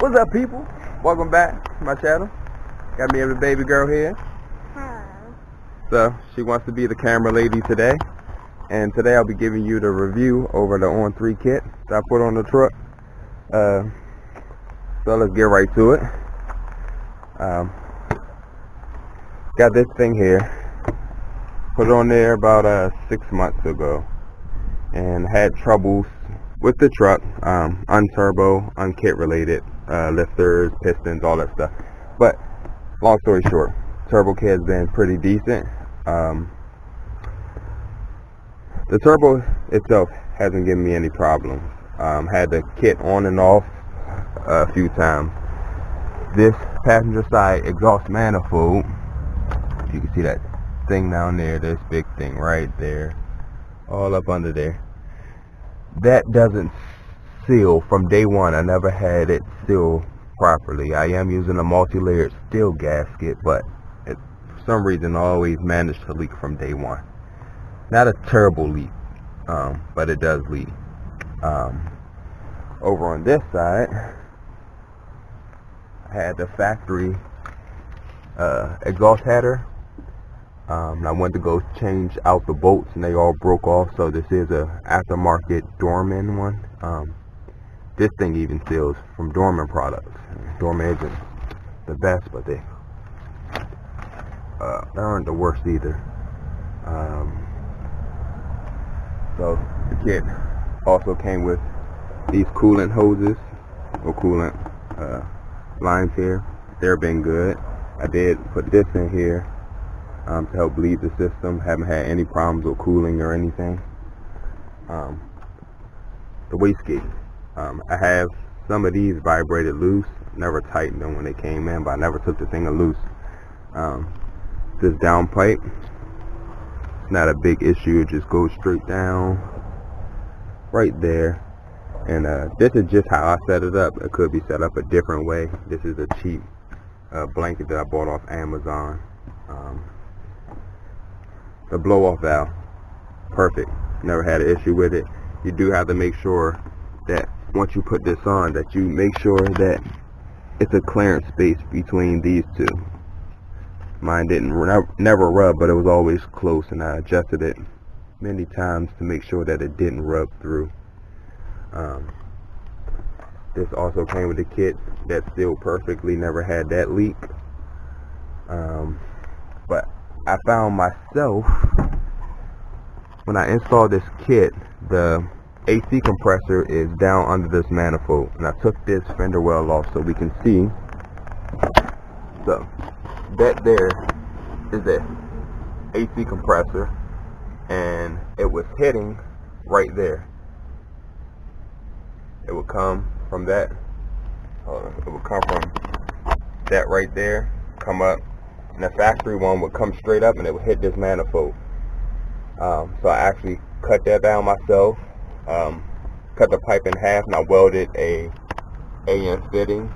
What's up, people? Welcome back to my channel. Got me and the baby girl here. Hello. So she wants to be the camera lady today, and today I'll be giving you the review over the On3 kit that I put on the truck. So let's get right to it. Got this thing here. Put it on there about 6 months ago, and had troubles with the truck, unturbo, unkit related, lifters, pistons, all that stuff. But long story short, turbo kit has been pretty decent. The turbo itself hasn't given me any problems. Had the kit on and off a few times. This passenger side exhaust manifold, you can see that thing down there, this big thing right there, all up under there. That doesn't seal from day one. I never had it seal properly. I am using a multi-layered steel gasket, but for some reason I always managed to leak from day one. Not a terrible leak, but it does leak. Over on this side, I had the factory exhaust header. I went to go change out the bolts and they all broke off, so this is a aftermarket Dorman one. This thing even seals from Dorman products. Dorman isn't the best, but they aren't the worst either. So the kit also came with these coolant hoses or coolant lines here. They've been good. I did put this in here to help bleed the system. Haven't had any problems with cooling or anything. The wastegate, I have some of these vibrated loose. Never tightened them when they came in, but I never took the thing loose. This down pipe, it's not a big issue. It just goes straight down right there. And this is just how I set it up. It could be set up a different way. This is a cheap blanket that I bought off Amazon. The blow-off valve, perfect. Never had an issue with it. You do have to make sure that once you put this on, that you make sure that it's a clearance space between these two. Mine didn't never rub, but it was always close, and I adjusted it many times to make sure that it didn't rub through. This also came with a kit that sealed perfectly, never had that leak. But I found myself, when I installed this kit, the AC compressor is down under this manifold, and I took this fender well off so we can see. So that there is the AC compressor, and it was hitting right there. It would come from that, it would come from that right there, come up, and the factory one would come straight up and it would hit this manifold. So I actually cut that down myself, cut the pipe in half, and I welded a AN fitting,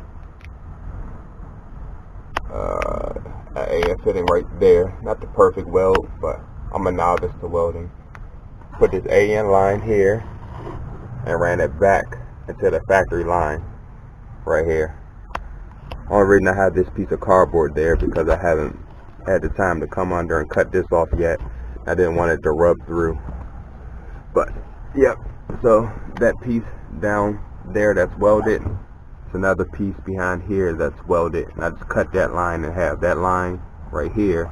right there. Not the perfect weld, but I'm a novice to welding. Put this AN line here and ran it back into the factory line right here. Only reason I have this piece of cardboard there because I haven't had the time to come under and cut this off yet. I didn't want it to rub through. But yep, so that piece down there that's welded, it's another piece behind here that's welded, and I just cut that line and have that line right here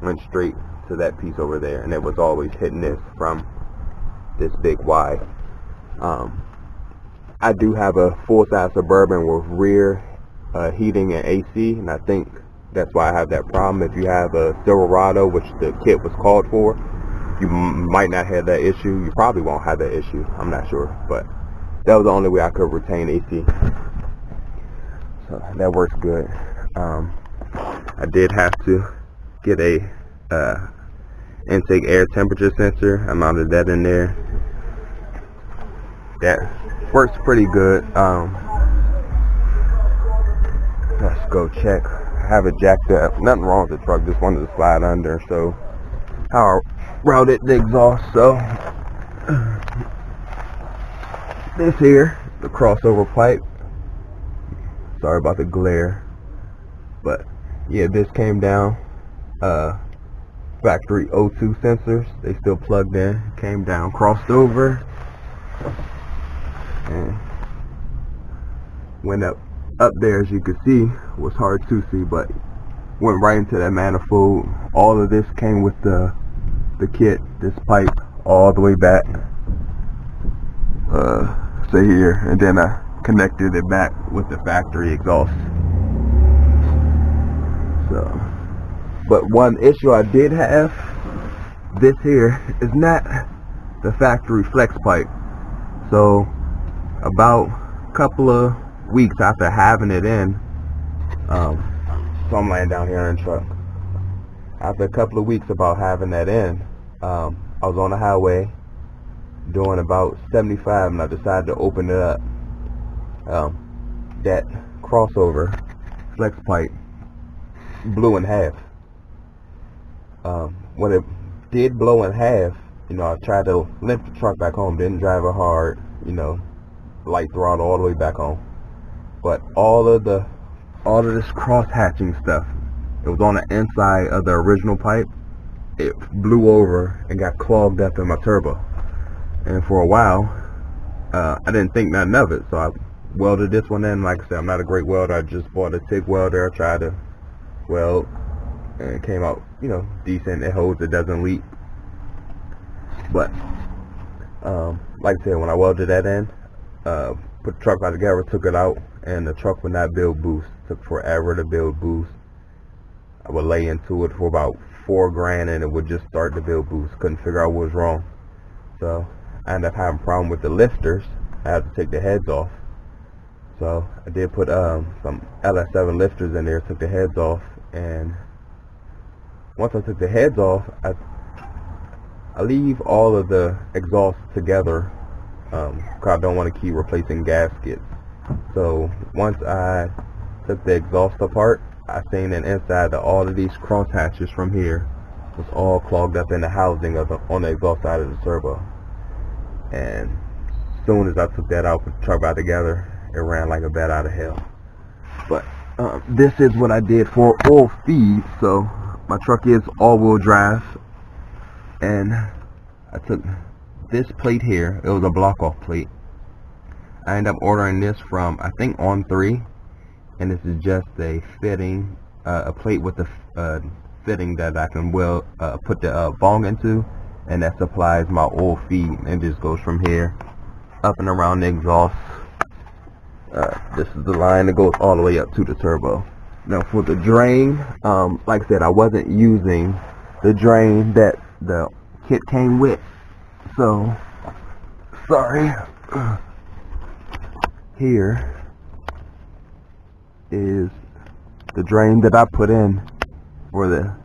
went straight to that piece over there, and it was always hitting this from this big Y. I do have a full-size Suburban with rear heating and AC, and I think that's why I have that problem. If you have a Silverado, which the kit was called for, you might not have that issue. You probably won't have that issue. I'm not sure, but that was the only way I could retain AC. So that works good. I did have to get a intake air temperature sensor. I mounted that in there. That works pretty good. Let's go check. I have it jacked up. Nothing wrong with the truck, just wanted to slide under, so how I routed the exhaust. So this here, the crossover pipe, Sorry about the glare. But yeah, this came down. Factory O2 sensors, they still plugged in. Came down, crossed over, and went up. Up there, as you can see, was hard to see, but went right into that manifold. All of this came with the kit. This pipe all the way back, say here, and then I connected it back with the factory exhaust. So, but one issue I did have, this here is not the factory flex pipe. So about a couple of weeks after having it in, so I'm laying down here in the truck. After a couple of weeks about having that in, I was on the highway doing about 75, and I decided to open it up. That crossover flex pipe blew in half. When it did blow in half, I tried to limp the truck back home. Didn't drive it hard, light throttle all the way back home. But all of this cross hatching stuff, it was on the inside of the original pipe. It blew over and got clogged up in my turbo. And for a while, I didn't think nothing of it, so I welded this one in. Like I said, I'm not a great welder. I just bought a TIG welder. I tried to weld, and it came out, decent. It holds, it doesn't leak. But like I said, when I welded that in, put the truck back together, took it out, and the truck would not build boost. Took forever to build boost. I would lay into it for about $4,000 and it would just start to build boost. Couldn't figure out what was wrong. So I ended up having a problem with the lifters. I had to take the heads off. So I did put some LS7 lifters in there, took the heads off, and once I took the heads off, I leave all of the exhausts together, because I don't want to keep replacing gaskets. So once I took the exhaust apart, I seen that inside of all of these cross hatches from here was all clogged up in the housing on the exhaust side of the turbo. And as soon as I took that out, put the truck back together, it ran like a bat out of hell. But this is what I did for oil feed. So my truck is all-wheel drive, and I took this plate here. It was a block-off plate. I ended up ordering this from, I think, On3, and this is just a fitting, a plate with a fitting that I can put the bong into, and that supplies my oil feed, and just goes from here up and around the exhaust. This is the line that goes all the way up to the turbo. Now for the drain, like I said, I wasn't using the drain that the kit came with, so sorry. Here is the drain that I put in for the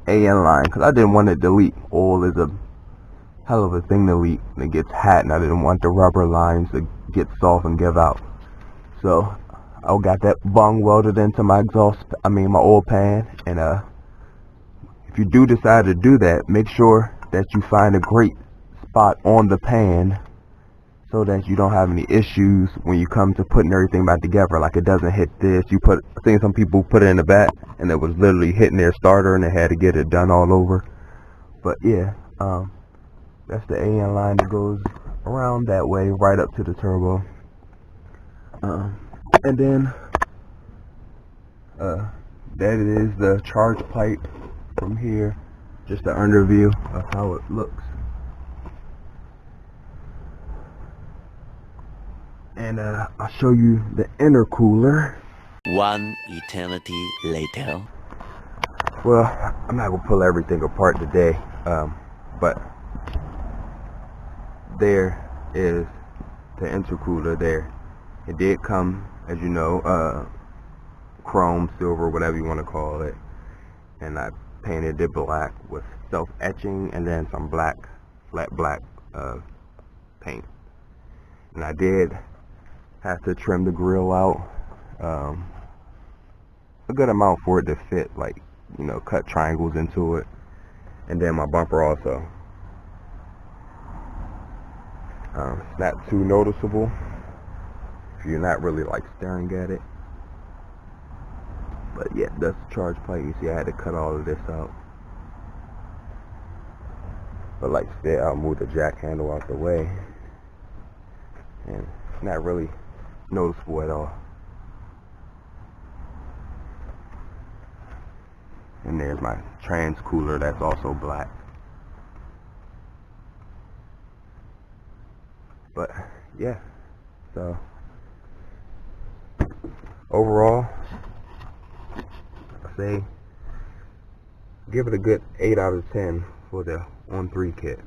AN line, because I didn't want it to leak. Oil is a hell of a thing to leak, and it gets hot, and I didn't want the rubber lines to get soft and give out. So I got that bung welded into my my oil pan. And if you do decide to do that, make sure that you find a great spot on the pan, so that you don't have any issues when you come to putting everything back together. Like, it doesn't hit this. I think some people put it in the back, and it was literally hitting their starter, and they had to get it done all over. But yeah, that's the AN line that goes around that way, right up to the turbo. And then that is the charge pipe from here. Just an underview of how it looks. And I'll show you the intercooler. One eternity later. Well, I'm not gonna pull everything apart today, but there is the intercooler there. It did come, as you know, chrome, silver, whatever you want to call it, and I painted it black with self-etching and then some black, flat black paint. And I did have to trim the grill out a good amount for it to fit, like, cut triangles into it, and then my bumper also. It's not too noticeable, if you're not really like staring at it. But yeah, that's the charge pipe. You see I had to cut all of this out. But like I said, I'll move the jack handle out the way. And it's not really noticeable at all. And there's my intercooler that's also black. But yeah, so overall, I say give it a good 8 out of 10 for the on-3 kit.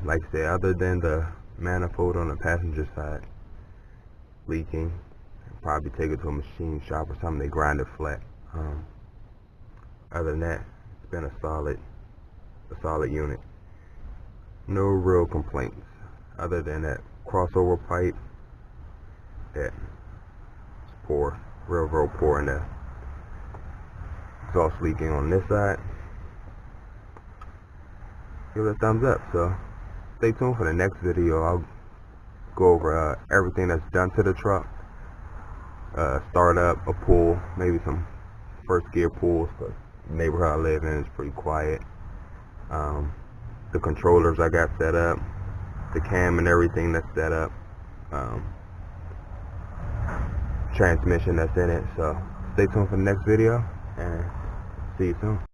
Like I said, other than the manifold on the passenger side leaking, I'll probably take it to a machine shop or something, they grind it flat. Other than that, it's been a solid unit. No real complaints other than that crossover pipe that's poor, real poor, and the exhaust leaking on this side. Give it a thumbs up. So stay tuned for the next video. I'll go over everything that's done to the truck, start up, a pull, maybe some first gear pulls, because the neighborhood I live in is pretty quiet. The controllers I got set up, the cam and everything that's set up, transmission that's in it. So stay tuned for the next video, and see you soon.